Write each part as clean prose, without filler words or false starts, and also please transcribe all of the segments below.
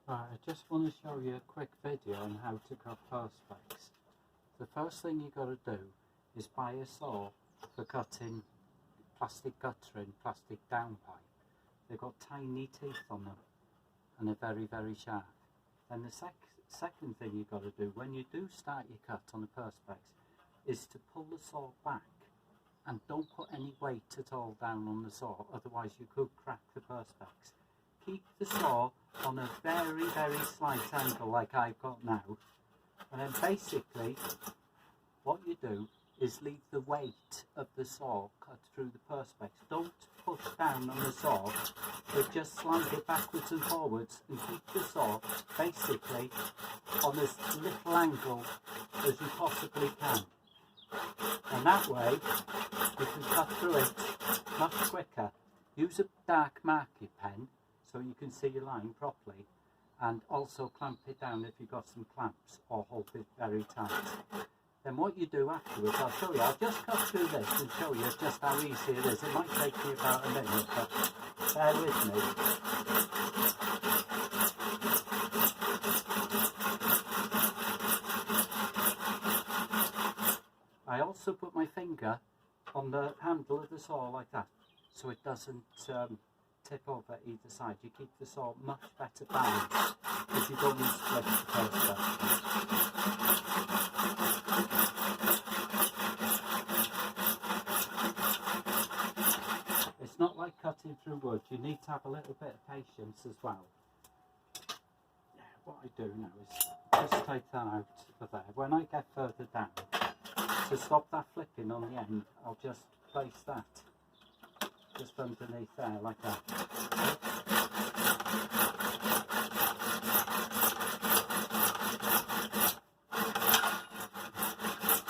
Right, I just want to show you a quick video on how to cut perspex. The first thing you got to do is buy a saw for cutting plastic guttering, plastic downpipe. They've got tiny teeth on them and they're very, very sharp. And the second thing you got to do when you do start your cut on a perspex is to pull the saw back and don't put any weight at all down on the saw, otherwise you could crack the perspex. Keep the saw on a very, very slight angle like I've got now, and then basically what you do is leave the weight of the saw cut through the perspex. Don't push down on the saw, but just slide it backwards and forwards and keep the saw basically on as little angle as you possibly can. And that way you can cut through it much quicker. Use a dark marking pen so you can see your line properly, and also clamp it down if you've got some clamps, or hold it very tight. Then what you do afterwards, I'll show you. I'll just cut through this and show you just how easy it is. It might take me about a minute, but bear with me. I also put my finger on the handle of the saw like that, so it doesn't tip over either side. You keep the saw much better balanced if you don't split the perspex. It's not like cutting through wood. You need to have a little bit of patience as well. What I do now is just take that out of there. When I get further down, to stop that flipping on the end, I'll just place that just underneath there like that.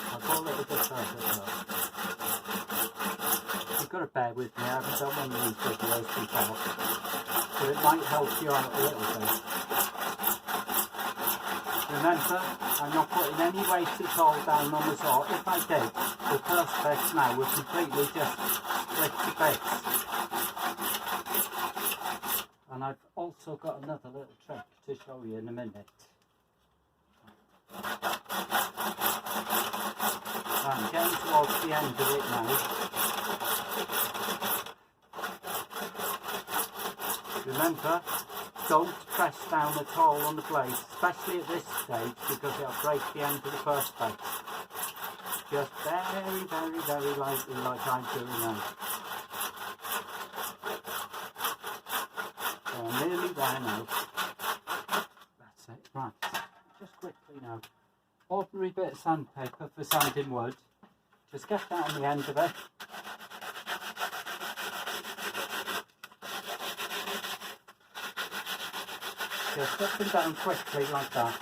I'll go a little bit further as well. You've got to bear with me, I haven't done one of these videos before, but it might help you out a little bit. Remember, I'm not putting any weight at all down on the saw. If I did, the perspex now would completely just split to bits. And I've also got another little trick to show you in a minute. I'm getting towards the end of it now. Remember, don't press down at all on the blade, especially at this stage, because it'll break the end of the perspex. Just very, very, very lightly, like I'm doing now. So I'm nearly there now. That's it. Right. Just quickly now. Ordinary bit of sandpaper for sanding wood. Just get that on the end of it. Just up and down quickly like that.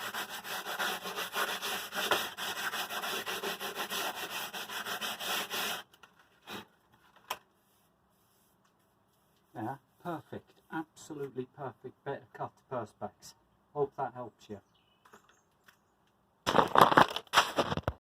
Yeah, perfect. Absolutely perfect bit of cut perspex. Hope that helps you.